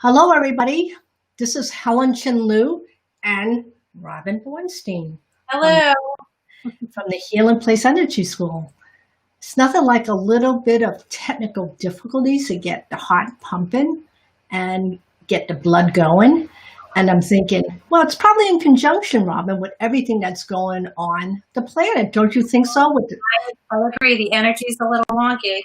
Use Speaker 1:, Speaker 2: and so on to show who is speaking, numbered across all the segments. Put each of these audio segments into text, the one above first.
Speaker 1: Hello, everybody. This is Helen Chin-Lu and Robin Bornstein
Speaker 2: Hello.
Speaker 1: from the Healing Place Energy School. It's nothing like a little bit of technical difficulties to get the heart pumping and get the blood going. And I'm thinking, well, it's probably in conjunction, Robin, with everything that's going on the planet. Don't you think so?
Speaker 2: I'll agree. The energy's a little wonky.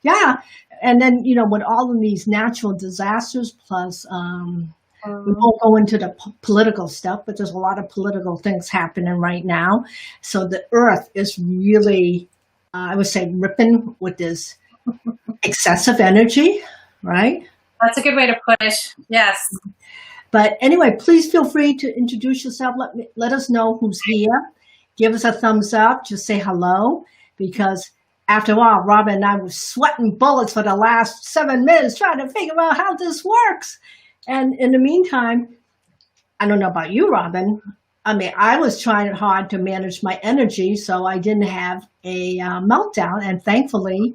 Speaker 1: Yeah. And then, with all of these natural disasters, plus we won't go into the political stuff, but there's a lot of political things happening right now. So the earth is really, I would say, ripping with this excessive energy, right?
Speaker 2: That's a good way to put it. Yes.
Speaker 1: But anyway, please feel free to introduce yourself. Let us know who's here. Give us a thumbs up. Just say hello, because after all, Robin and I were sweating bullets for the last 7 minutes trying to figure out how this works. And in the meantime, I don't know about you, Robin. I mean, I was trying hard to manage my energy so I didn't have a meltdown. And thankfully,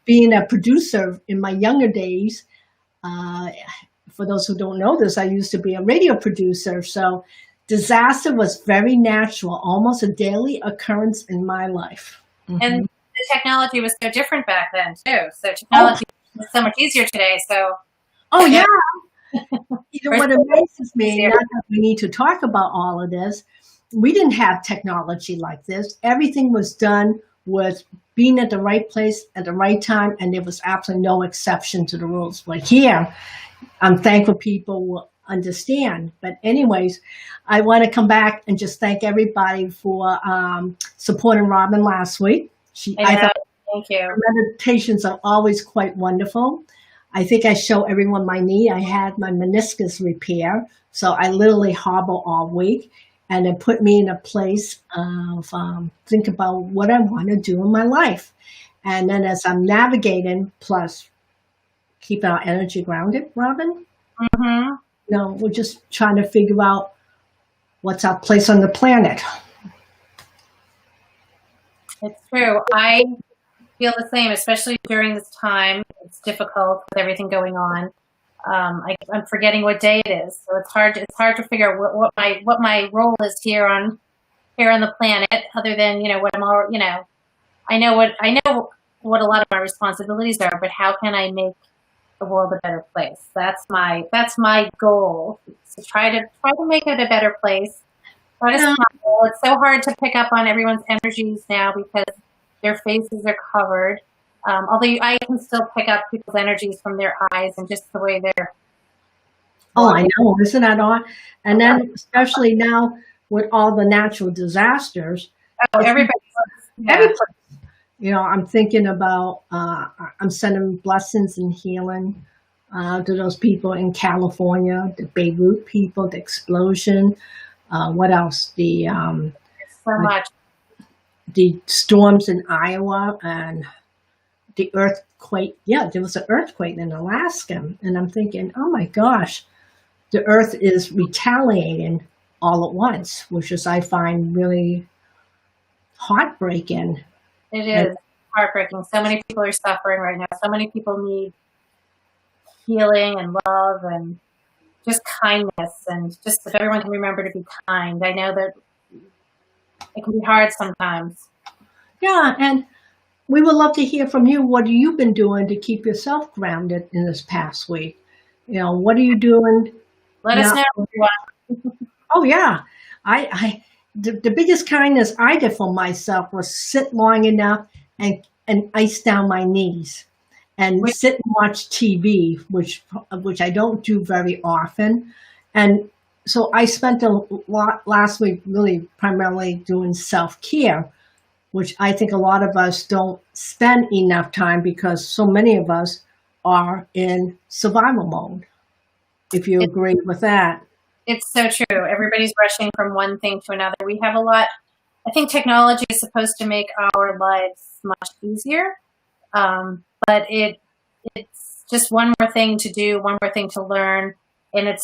Speaker 1: being a producer in my younger days, for those who don't know this, I used to be a radio producer. So disaster was very natural, almost a daily occurrence in my life.
Speaker 2: And the technology was so different back then, too. So technology is so much easier today. So,
Speaker 1: yeah. What amazes me, not that we need to talk about all of this, we didn't have technology like this. Everything was done with being at the right place at the right time, and there was absolutely no exception to the rules. But here, I'm thankful people will understand. But anyways, I want to come back and just thank everybody for supporting Robin last week.
Speaker 2: I thought, thank you.
Speaker 1: Her meditations are always quite wonderful. I think I show everyone my knee. I had my meniscus repair, so I literally hobble all week, and it put me in a place of think about what I want to do in my life. And then as I'm navigating, plus keeping our energy grounded, Robin, we're just trying to figure out what's our place on the planet.
Speaker 2: It's true. I feel the same, especially during this time. It's difficult with everything going on. I'm forgetting what day it is, so it's hard to figure out what my role is here on the planet. Other than what I'm all I know what a lot of my responsibilities are, but how can I make the world a better place? That's my goal. To try to make it a better place. It's so hard to pick up on everyone's energies now because their faces are covered. Although I can still pick up people's energies from their eyes and just the way they're.
Speaker 1: Oh, I know. Isn't that odd? And then especially now with all the natural disasters.
Speaker 2: Oh, everybody.
Speaker 1: I'm thinking about, I'm sending blessings and healing to those people in California, the Beirut people, the explosion. What else?
Speaker 2: So much.
Speaker 1: The storms in Iowa and the earthquake. Yeah, there was an earthquake in Alaska. And I'm thinking, oh my gosh, the earth is retaliating all at once, which is, I find, really heartbreaking.
Speaker 2: It is heartbreaking. So many people are suffering right now. So many people need healing and love and just kindness, and just if everyone can remember to be kind. I know that it can be hard sometimes.
Speaker 1: Yeah, and we would love to hear from you. What have you been doing to keep yourself grounded in this past week? What are you doing?
Speaker 2: Let us know.
Speaker 1: Oh yeah, the biggest kindness I did for myself was sit long enough and ice down my knees and sit and watch TV, which I don't do very often. And so I spent a lot last week really primarily doing self-care, which I think a lot of us don't spend enough time because so many of us are in survival mode, if you agree with that.
Speaker 2: It's so true. Everybody's rushing from one thing to another. We have a lot. I think technology is supposed to make our lives much easier, but it's just one more thing to do, one more thing to learn, and it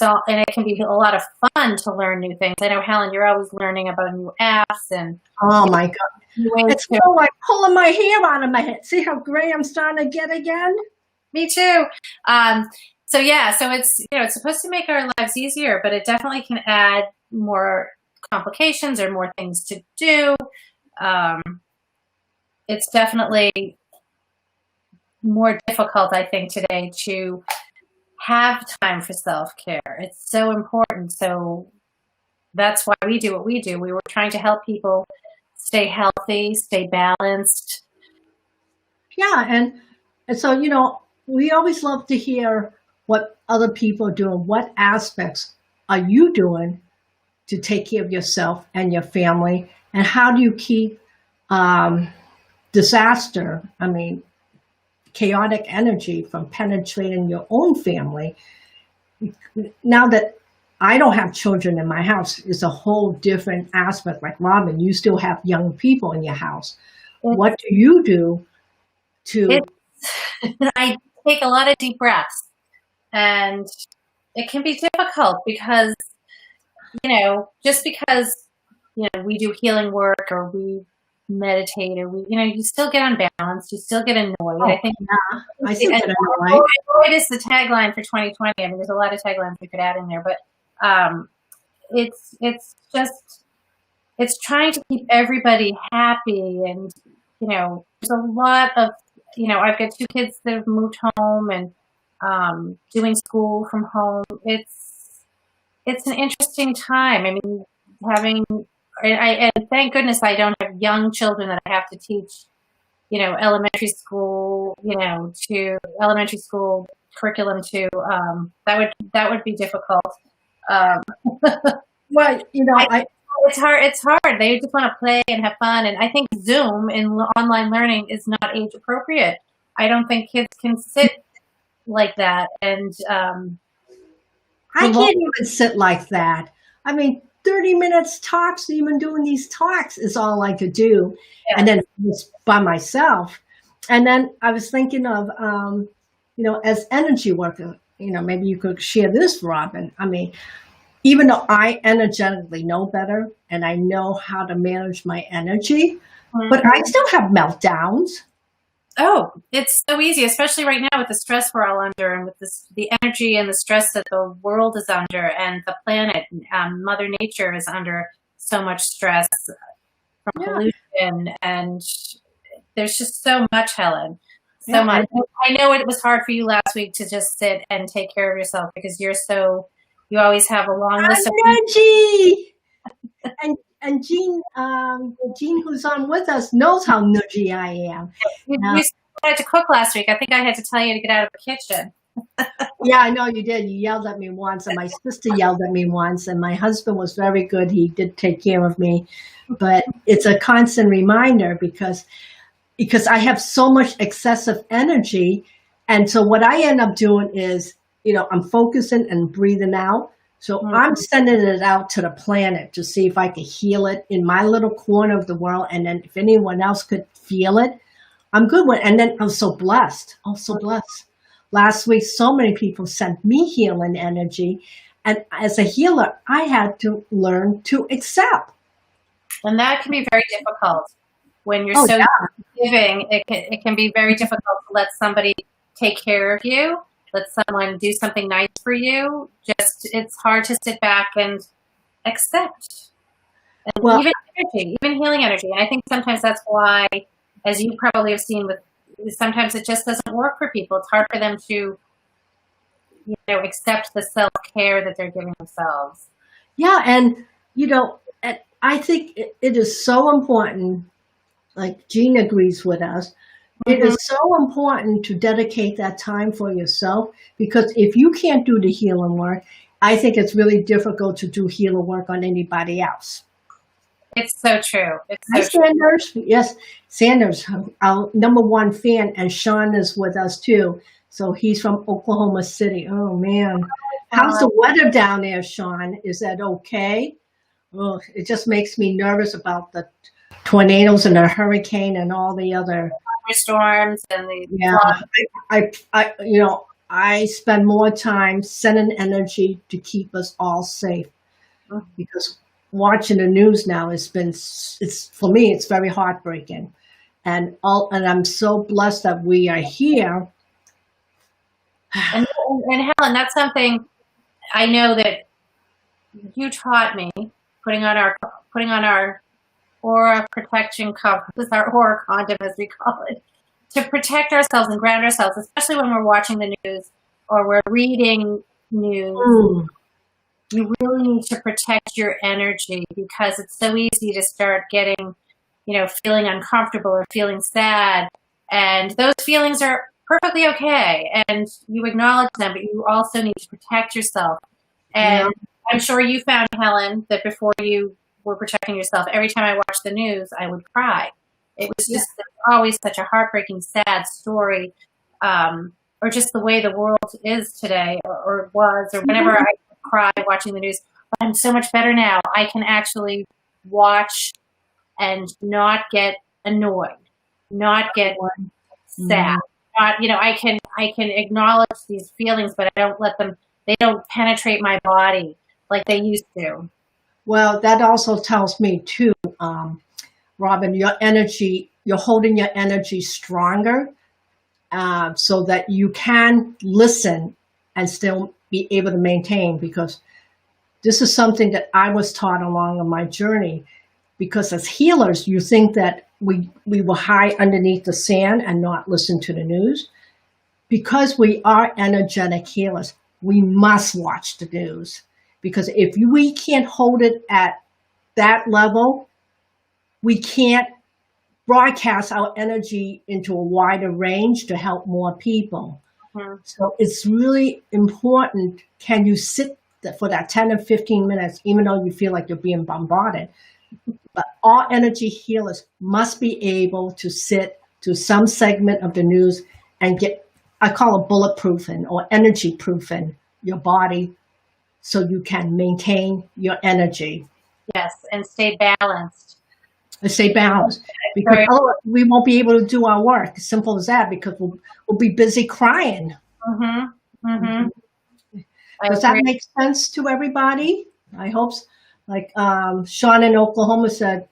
Speaker 2: can be a lot of fun to learn new things. I know, Helen, you're always learning about new apps and.
Speaker 1: Oh my God! It's like pulling my hair out of my head. See how gray I'm starting to get again?
Speaker 2: Me too. So yeah, so it's, it's supposed to make our lives easier, but it definitely can add more complications or more things to do. Um, it's definitely more difficult, I think, today to have time for self-care. It's so important. So that's why we do what we do. We were trying to help people stay healthy, stay balanced.
Speaker 1: Yeah, and so we always love to hear what other people are doing. What aspects are you doing to take care of yourself and your family, and how do you keep disaster, chaotic energy from penetrating your own family? Now that I don't have children in my house, it's a whole different aspect. Like Robin, you still have young people in your house. What do you do to...
Speaker 2: I take a lot of deep breaths, and it can be difficult because, just because, we do healing work or we meditate or you still get unbalanced, you still get annoyed. I think
Speaker 1: I still get annoyed.
Speaker 2: Annoyed is the tagline for 2020. There's a lot of taglines we could add in there, but it's trying to keep everybody happy, and there's a lot of I've got 2 kids that have moved home and doing school from home. It's an interesting time. And thank goodness I don't have young children that I have to teach, elementary school, to elementary school curriculum to. That would be difficult.
Speaker 1: Well,
Speaker 2: it's hard. It's hard. They just want to play and have fun. And I think Zoom in online learning is not age appropriate. I don't think kids can sit like that. And
Speaker 1: I can't even sit like that. 30 minutes talks, even doing these talks is all I could do. Yeah. And then just by myself. And then I was thinking of, as energy worker, maybe you could share this, Robin. Even though I energetically know better and I know how to manage my energy, but I still have meltdowns.
Speaker 2: Oh, it's so easy, especially right now with the stress we're all under, and with the energy and the stress that the world is under, and the planet, Mother Nature is under so much stress from pollution, and there's just so much, Helen, so much. I know it was hard for you last week to just sit and take care of yourself because you always have a long list of
Speaker 1: energy. And Jean, who's on with us, knows how nudgy I am.
Speaker 2: You wanted to cook last week. I think I had to tell you to get out of the kitchen.
Speaker 1: Yeah, I know you did. You yelled at me once, and my sister yelled at me once, and my husband was very good. He did take care of me. But it's a constant reminder because I have so much excessive energy. And so what I end up doing is, I'm focusing and breathing out. So I'm sending it out to the planet to see if I could heal it in my little corner of the world. And then if anyone else could feel it, I'm good with it. And then I'm so blessed. I'm so blessed. Last week, so many people sent me healing energy. And as a healer, I had to learn to accept.
Speaker 2: And that can be very difficult when you're giving. It can be very difficult to let somebody take care of you. Let someone do something nice for you. It's hard to sit back and accept. And even healing energy. And I think sometimes that's why, as you probably have seen, sometimes it just doesn't work for people. It's hard for them to, accept the self-care that they're giving themselves.
Speaker 1: Yeah, and I think it is so important. Like Jean agrees with us. It is so important to dedicate that time for yourself, because if you can't do the healing work, I think it's really difficult to do healing work on anybody else.
Speaker 2: It's so true.
Speaker 1: Sanders. Yes, Sanders, our #1 fan, and Sean is with us too. So he's from Oklahoma City. Oh man, how's the weather down there, Sean? Is that okay? Oh, it just makes me nervous about the tornadoes and the hurricane and all the other
Speaker 2: storms and
Speaker 1: I spend more time sending energy to keep us all safe, because watching the news now it's for me, it's very heartbreaking, and I'm so blessed that we are here
Speaker 2: And Helen, that's something I know that you taught me, putting on our aura protection covers, our aura condom as we call it, to protect ourselves and ground ourselves, especially when we're watching the news or we're reading news. You really need to protect your energy, because it's so easy to start getting, feeling uncomfortable or feeling sad. And those feelings are perfectly okay, and you acknowledge them, but you also need to protect yourself. And I'm sure you found, Helen, that before you were protecting yourself, every time I watched the news, I would cry. It was just always such a heartbreaking, sad story, or just the way the world is today, or was, or whenever I cry watching the news. But I'm so much better now. I can actually watch and not get annoyed, not get sad. Not, I can acknowledge these feelings, but I don't let them. They don't penetrate my body like they used to.
Speaker 1: Well, that also tells me too, Robin, you're holding your energy stronger, so that you can listen and still be able to maintain, because this is something that I was taught along on my journey. Because as healers, you think that we will hide underneath the sand and not listen to the news. Because we are energetic healers, we must watch the news. Because if we can't hold it at that level, we can't broadcast our energy into a wider range to help more people. So it's really important. Can you sit for that 10 or 15 minutes, even though you feel like you're being bombarded? But all energy healers must be able to sit to some segment of the news and get, I call it bulletproofing or energy proofing your body, so you can maintain your energy.
Speaker 2: Yes, and stay balanced.
Speaker 1: Stay balanced. Because we won't be able to do our work. Simple as that, because we'll be busy crying. Does that make sense to everybody? I hope so. Like Sean in Oklahoma said,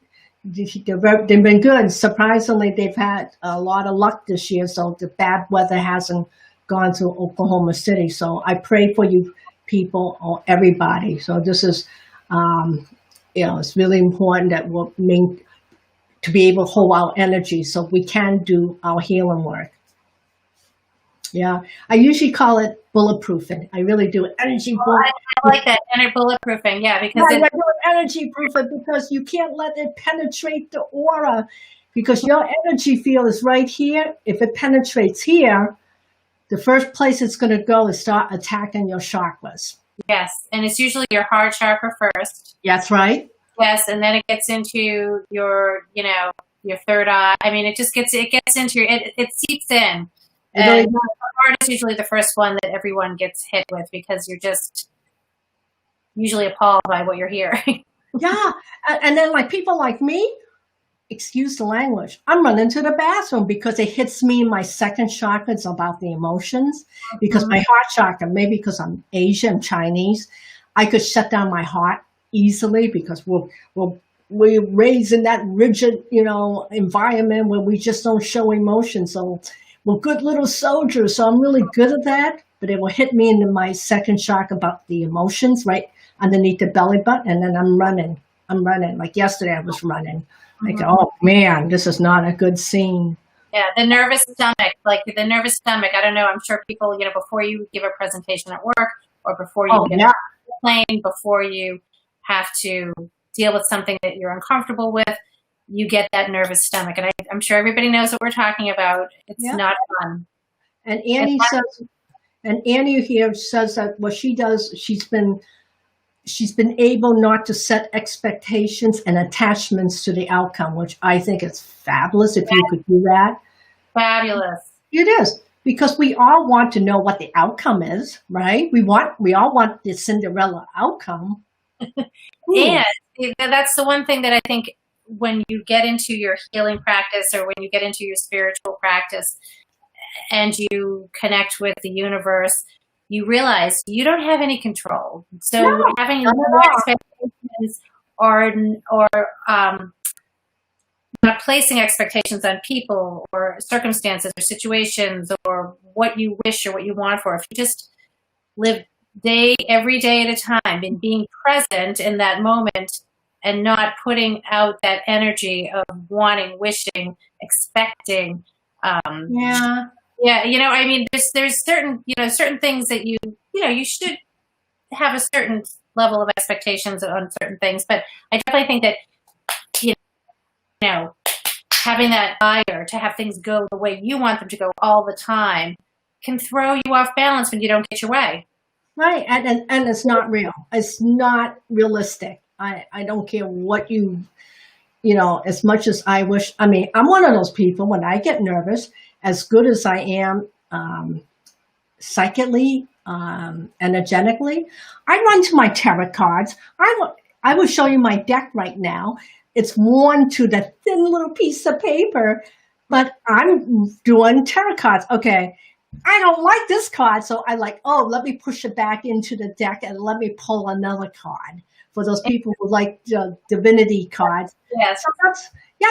Speaker 1: they've been good. Surprisingly, they've had a lot of luck this year, so the bad weather hasn't gone to Oklahoma City. So I pray for you people, or everybody. So this is, it's really important that to be able to hold our energy so we can do our healing work. Yeah, I usually call it bulletproofing. I really do. Energy
Speaker 2: I like that, bulletproofing. Yeah, because
Speaker 1: I do energy proofing, because you can't let it penetrate the aura, because your energy field is right here. If it penetrates here, the first place it's going to go is start attacking your chakras.
Speaker 2: Yes, and it's usually your heart chakra first.
Speaker 1: That's right.
Speaker 2: Yes, and then it gets into your, your third eye. I mean, it gets into it seeps in. And really the heart is usually the first one that everyone gets hit with, because you're just usually appalled by what you're hearing.
Speaker 1: Yeah, and then like people like me, excuse the language, I'm running to the bathroom because it hits me in my second chakra. It's about the emotions, because my heart chakra, maybe because I'm Asian, Chinese, I could shut down my heart easily, because we're raised in that rigid, environment where we just don't show emotion. So we're good little soldiers. So I'm really good at that, but it will hit me into my second chakra about the emotions right underneath the belly button. And then I'm running. Like yesterday I was running. Like, oh man, this is not a good scene.
Speaker 2: Yeah, the nervous stomach, I don't know. I'm sure people, before you give a presentation at work, or before you get on a plane, before you have to deal with something that you're uncomfortable with, you get that nervous stomach. And I'm sure everybody knows what we're talking about. It's not fun.
Speaker 1: And Annie here says that what she does, she's been able not to set expectations and attachments to the outcome, which I think is fabulous if you could do that.
Speaker 2: Fabulous.
Speaker 1: It is, because we all want to know what the outcome is, right? We all want the Cinderella outcome.
Speaker 2: And that's the one thing that I think, when you get into your healing practice, or when you get into your spiritual practice and you connect with the universe, you realize you don't have any control. So having no expectations or not placing expectations on people or circumstances or situations or what you wish or what you want for. If you just live every day at a time and being present in that moment and not putting out that energy of wanting, wishing, expecting. Yeah, I mean, there's certain things that you should have a certain level of expectations on certain things, but I definitely think that having that desire to have things go the way you want them to go all the time can throw you off balance when you don't get your way.
Speaker 1: Right, and it's not real. It's not realistic. I don't care what as much as I wish. I mean, I'm one of those people, when I get nervous, as good as I am psychically, energetically, I run to my tarot cards. I will show you my deck right now. It's worn to the thin little piece of paper, but I'm doing tarot cards. Okay, I don't like this card, so let me push it back into the deck and let me pull another card for those people who like divinity cards.
Speaker 2: Yes.
Speaker 1: So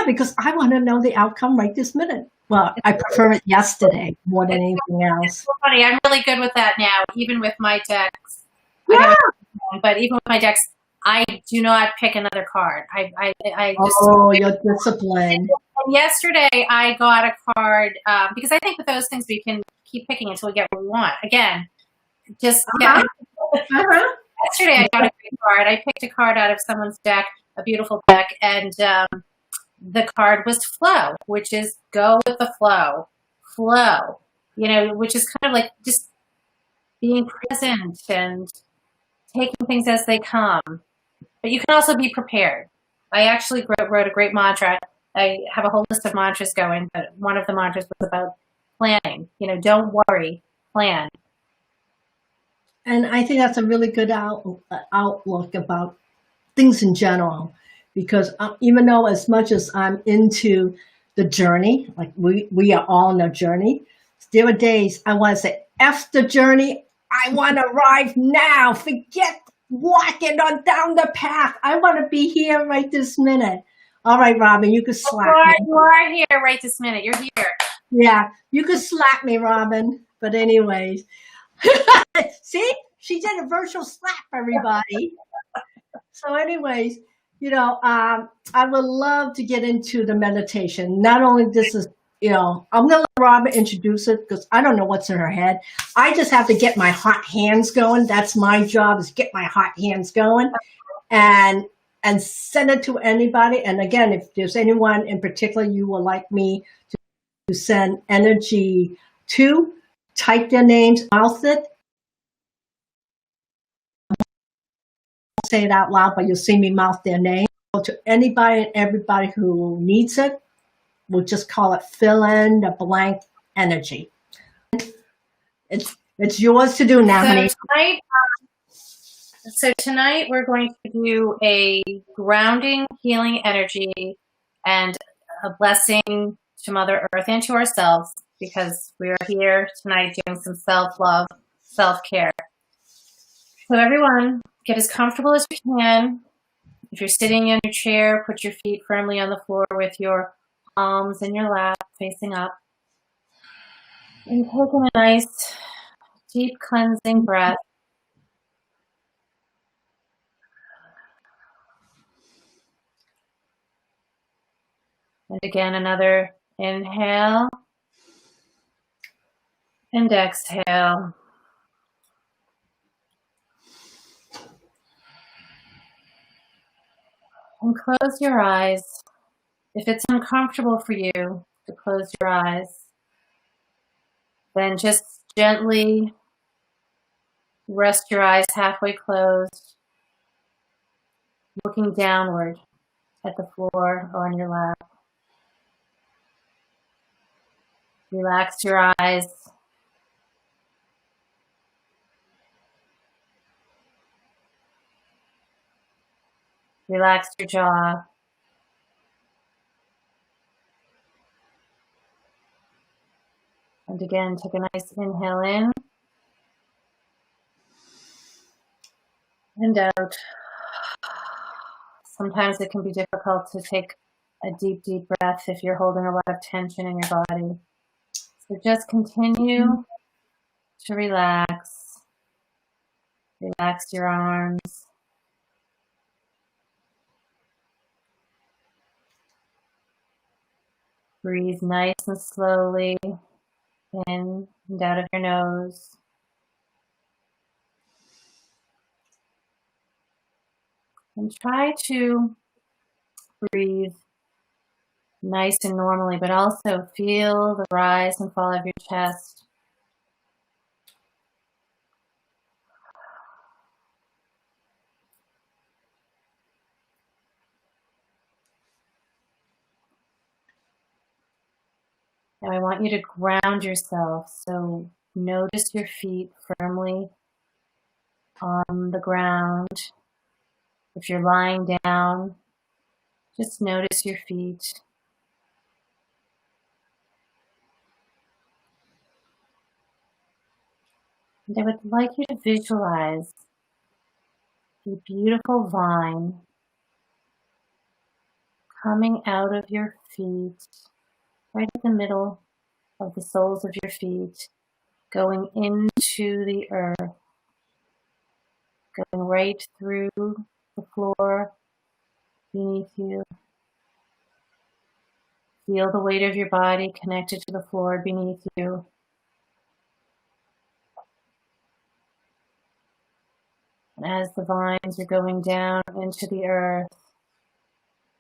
Speaker 1: because I want to know the outcome right this minute. Well, I prefer it yesterday more than anything else.
Speaker 2: It's so funny. I'm really good with that now, even with my decks.
Speaker 1: Yeah.
Speaker 2: But even with my decks, I do not pick another card. I just.
Speaker 1: Oh, you're disciplined.
Speaker 2: And yesterday, I got a card because I think with those things we can keep picking until we get what we want. Again, just yesterday I got a great card. I picked a card out of someone's deck, a beautiful deck, and the card was flow, which is go with the flow, which is kind of like just being present and taking things as they come. But you can also be prepared. I actually wrote a great mantra. I have a whole list of mantras going, but one of the mantras was about planning. Don't worry, plan.
Speaker 1: And I think that's a really good outlook about things in general, because even though as much as I'm into the journey, like we are all on a journey, there are days I want to say, F the journey, I want to arrive now, forget walking on down the path. I want to be here right this minute. All right, Robin, you can slap me.
Speaker 2: You are here right this minute. You're here.
Speaker 1: Yeah, you can slap me, Robin. But anyways, see, she did a virtual slap, everybody. So anyways, I would love to get into the meditation. Not only this is, I'm going to let Robin introduce it because I don't know what's in her head. I just have to get my hot hands going. That's my job, is get my hot hands going and send it to anybody. And again, if there's anyone in particular you would like me to send energy to, type their names, mouth it. Say it out loud, but you'll see me mouth their name. To anybody and everybody who needs it, we'll just call it fill in the blank energy. It's yours to do now, honey.
Speaker 2: So tonight we're going to do a grounding, healing energy and a blessing to Mother Earth and to ourselves, because we are here tonight doing some self-love, self-care. So everyone, get as comfortable as you can. If you're sitting in your chair, put your feet firmly on the floor with your palms in your lap, facing up. And taking a nice, deep cleansing breath. And again, another inhale and exhale. And close your eyes. If it's uncomfortable for you to close your eyes, then just gently rest your eyes halfway closed, looking downward at the floor or on your lap. Relax your eyes. Relax your jaw. And again, take a nice inhale in and out. Sometimes it can be difficult to take a deep, deep breath if you're holding a lot of tension in your body. So just continue to relax. Relax your arms. Breathe nice and slowly in and out of your nose. And try to breathe nice and normally, but also feel the rise and fall of your chest. Now I want you to ground yourself. So notice your feet firmly on the ground. If you're lying down, just notice your feet. And I would like you to visualize a beautiful vine coming out of your feet, right at the middle of the soles of your feet, going into the earth, going right through the floor beneath you. Feel the weight of your body connected to the floor beneath you. And as the vines are going down into the earth,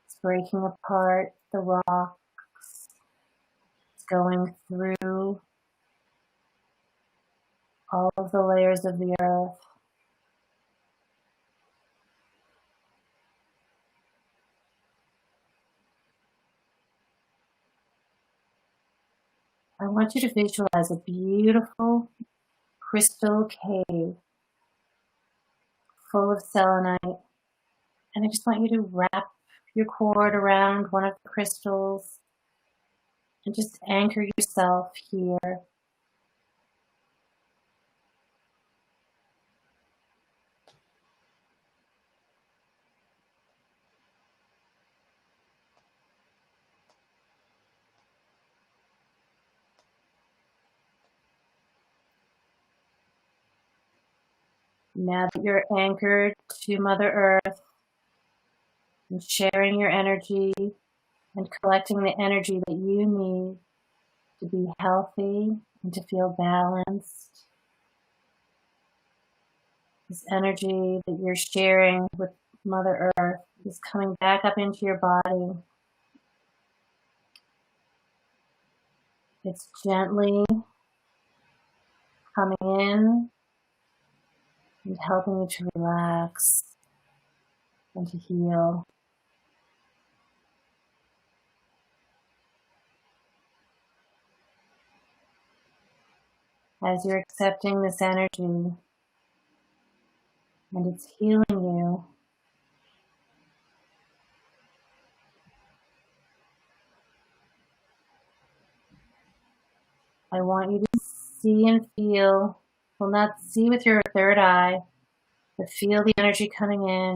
Speaker 2: it's breaking apart the rocks. It's going through all of the layers of the earth. I want you to visualize a beautiful crystal cave full of selenite. And I just want you to wrap your cord around one of the crystals and just anchor yourself here. Now that you're anchored to Mother Earth and sharing your energy and collecting the energy that you need to be healthy and to feel balanced, this energy that you're sharing with Mother Earth is coming back up into your body. It's gently coming in and helping you to relax and to heal. As you're accepting this energy and it's healing you, I want you to see and feel, well, not see with your third eye, but feel the energy coming in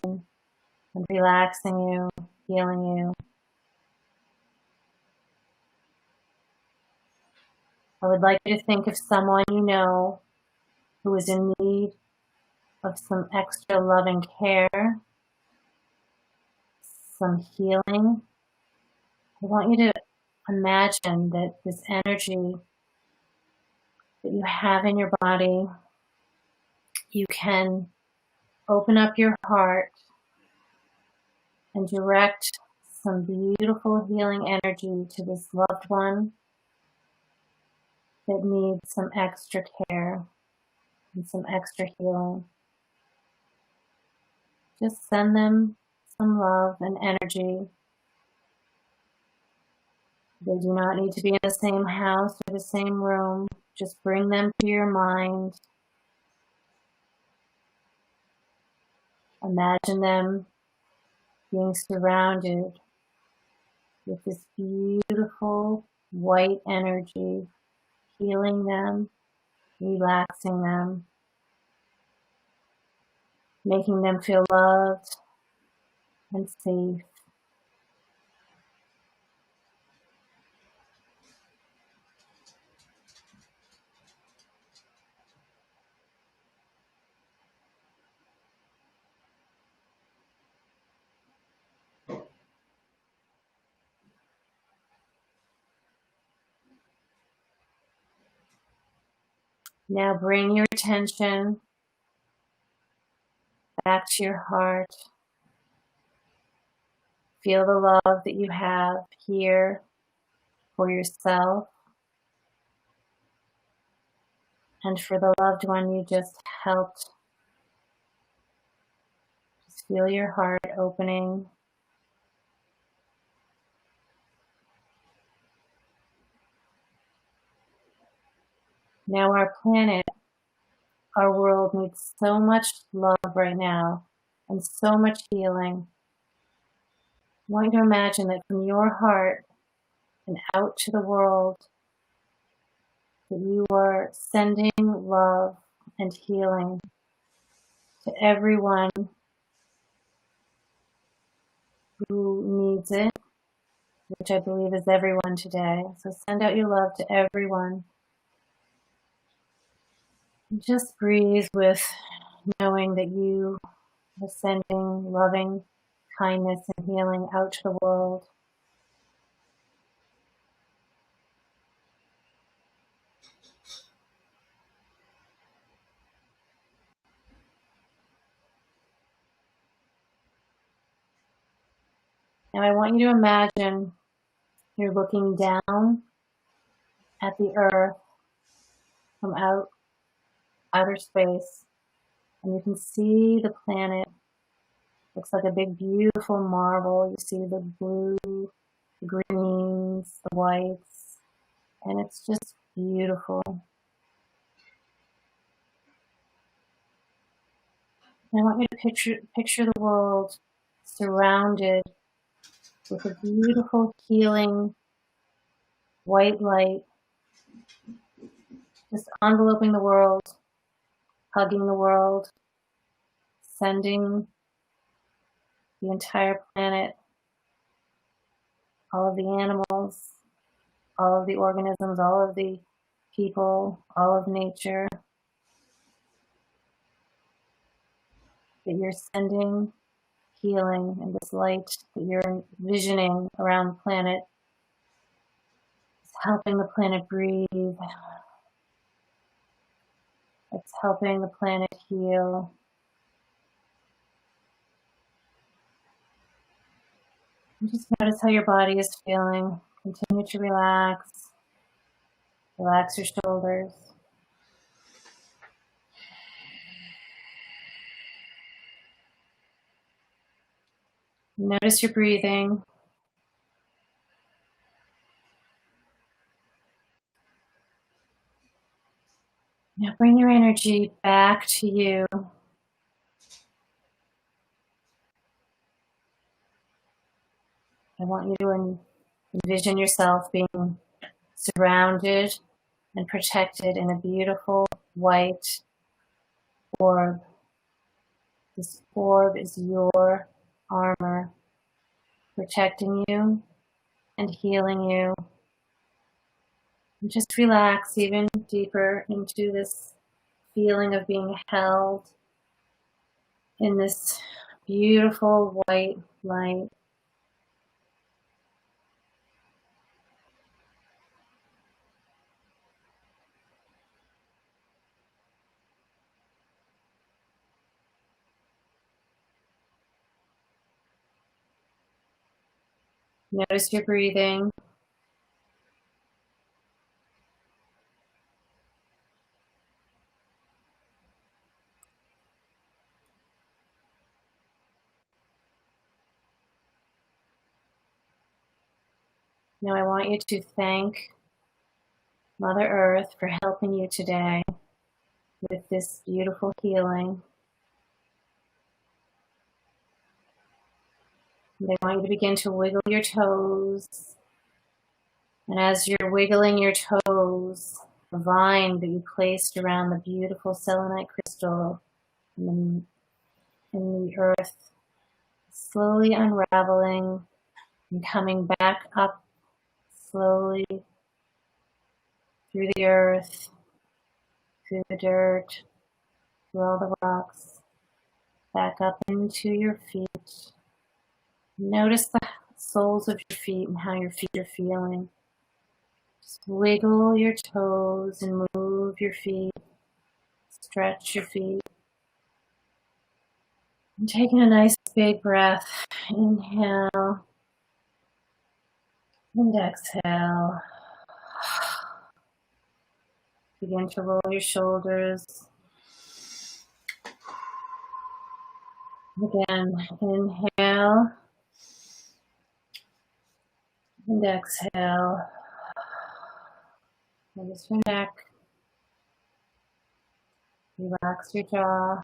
Speaker 2: and relaxing you, healing you. I would like you to think of someone you know who is in need of some extra loving care, some healing. I want you to imagine that this energy that you have in your body, you can open up your heart and direct some beautiful healing energy to this loved one that needs some extra care and some extra healing. Just send them some love and energy. They do not need to be in the same house or the same room. Just bring them to your mind. Imagine them being surrounded with this beautiful white energy, healing them, relaxing them, making them feel loved and safe. Now bring your attention back to your heart. Feel the love that you have here for yourself and for the loved one you just helped. Just feel your heart opening. Now our planet, our world needs so much love right now and so much healing. I want you to imagine that from your heart and out to the world, that you are sending love and healing to everyone who needs it, which I believe is everyone today. So send out your love to everyone. And just breathe with knowing that you are sending loving kindness and healing out to the world. And I want you to imagine you're looking down at the earth from outer space, and you can see the planet. Looks like a big, beautiful marble. You see the blue, the greens, the whites, and it's just beautiful. And I want you to picture the world surrounded with a beautiful, healing, white light, just enveloping the world, hugging the world, sending the entire planet, all of the animals, all of the organisms, all of the people, all of nature, that you're sending healing, and this light that you're envisioning around the planet is helping the planet breathe. It's helping the planet heal. And just notice how your body is feeling. Continue to relax. Relax your shoulders. Notice your breathing. Now bring your energy back to you. I want you to envision yourself being surrounded and protected in a beautiful white orb. This orb is your armor, protecting you and healing you. And just relax even deeper into this feeling of being held in this beautiful white light. Notice your breathing. Now I want you to thank Mother Earth for helping you today with this beautiful healing. And I want you to begin to wiggle your toes. And as you're wiggling your toes, the vine that you placed around the beautiful selenite crystal in the earth, slowly unraveling and coming back up slowly through the earth, through the dirt, through all the rocks, back up into your feet. Notice the soles of your feet and how your feet are feeling. Just wiggle your toes and move your feet Stretch your feet. And taking a nice big breath. Inhale. And exhale. Begin to roll your shoulders. Again, inhale. And exhale. Release your neck. Relax your jaw.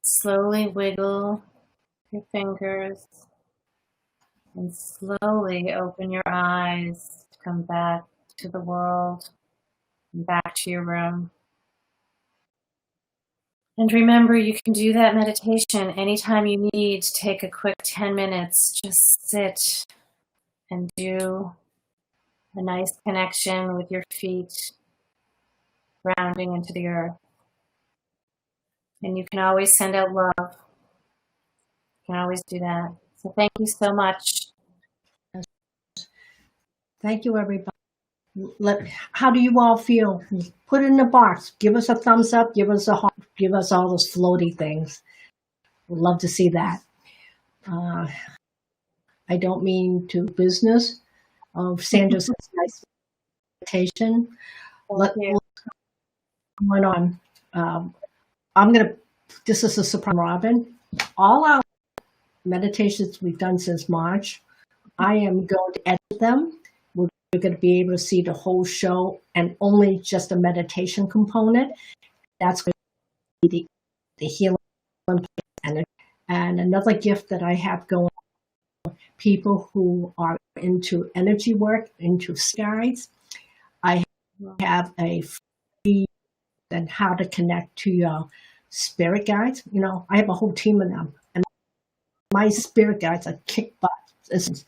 Speaker 2: Slowly wiggle your fingers and slowly open your eyes to come back to the world and back to your room. And remember, you can do that meditation anytime you need to take a quick 10 minutes. Just sit and do a nice connection with your feet, grounding into the earth. And you can always send out love. You can always do that. So thank you so much.
Speaker 1: Thank you, everybody. How do you all feel? Put it in the box. Give us a thumbs up. Give us a heart. Give us all those floaty things. We'd love to see that. I don't mean to business. Sandra says nice meditation. What's going on? This is a surprise, Robin. All our meditations we've done since March, I am going to edit them. We're going to be able to see the whole show and only just a meditation component. That's going to be the healing energy. And another gift that I have going on, people who are into energy work, into guides, I have a free and how to connect to your spirit guides. You know, I have a whole team of them, and my spirit guides are kick butt. And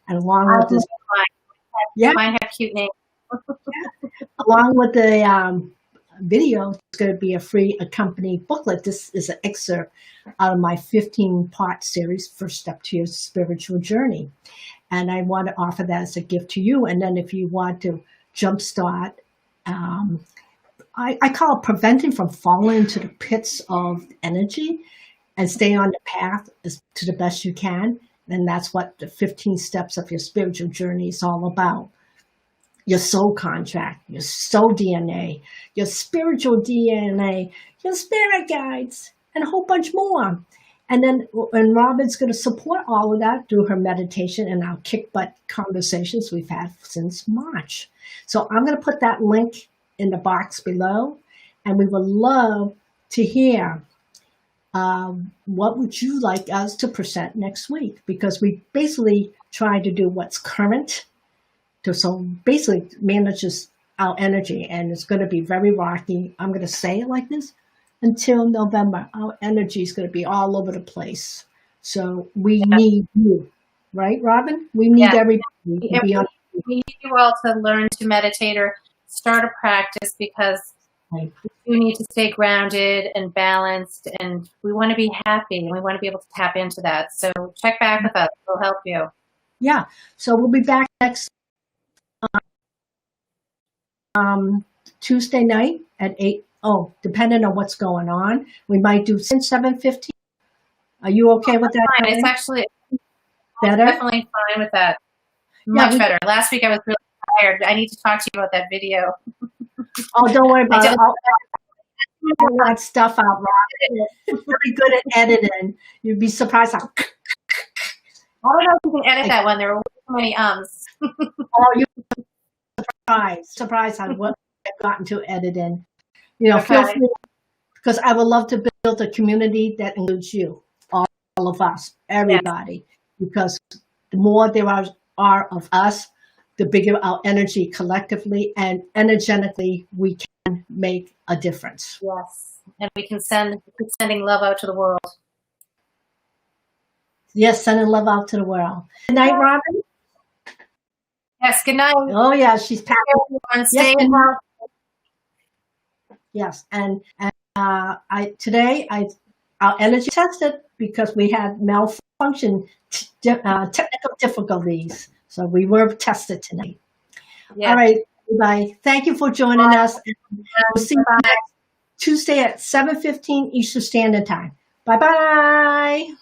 Speaker 1: along with this,
Speaker 2: mine have cute names.
Speaker 1: Along with the video, it's going to be a free accompanying booklet. This is an excerpt out of my 15-part series, First Step to Your Spiritual Journey. And I want to offer that as a gift to you. And then if you want to jumpstart, I call it preventing from falling into the pits of energy and stay on the path to the best you can. And that's what the 15 steps of your spiritual journey is all about. Your soul contract, your soul DNA, your spiritual DNA, your spirit guides, and a whole bunch more. And then Robin's going to support all of that through her meditation and our kick butt conversations we've had since March. So I'm going to put that link in the box below, and we would love to hear what would you like us to present next week, because we basically try to do what's current so basically manages our energy, and it's going to be very rocky. I'm going to say it like this until November. Our energy is going to be all over the place. So we need you, right, Robin? We need everybody.
Speaker 2: We need you all to learn to meditate or start a practice, because we need to stay grounded and balanced, and we want to be happy, and we want to be able to tap into that. So check back with us. We'll help you.
Speaker 1: Yeah. So we'll be back next Tuesday night at 8. Oh, depending on what's going on, we might do since 7:15. Are you okay with that?
Speaker 2: Fine. It's actually
Speaker 1: better.
Speaker 2: Definitely fine with that. Much better. Last week I was really tired. I need to talk to you about that video.
Speaker 1: Oh, don't worry about it. All that stuff out, Rob. You're very good at editing. You'd be surprised how.
Speaker 2: I don't know if you can edit that one. There were so many ums.
Speaker 1: Oh, you're surprised how what I've gotten to editing. You know, feel free, because I would love to build a community that includes you, all of us, everybody. Because the more there are of us, the bigger our energy collectively, and energetically we can make a difference.
Speaker 2: Yes, and we can keep sending love out to the world.
Speaker 1: Yes, sending love out to the world. Good night, Robin.
Speaker 2: Yes, good night.
Speaker 1: Oh yeah, she's packing.
Speaker 2: Yes,
Speaker 1: yes, and our energy tested because we had malfunction technical difficulties, so we were tested tonight. Yes. All right, everybody. Thank you for joining us. We'll see you
Speaker 2: Bye.
Speaker 1: next Tuesday at 7:15 Eastern Standard Time. Bye-bye.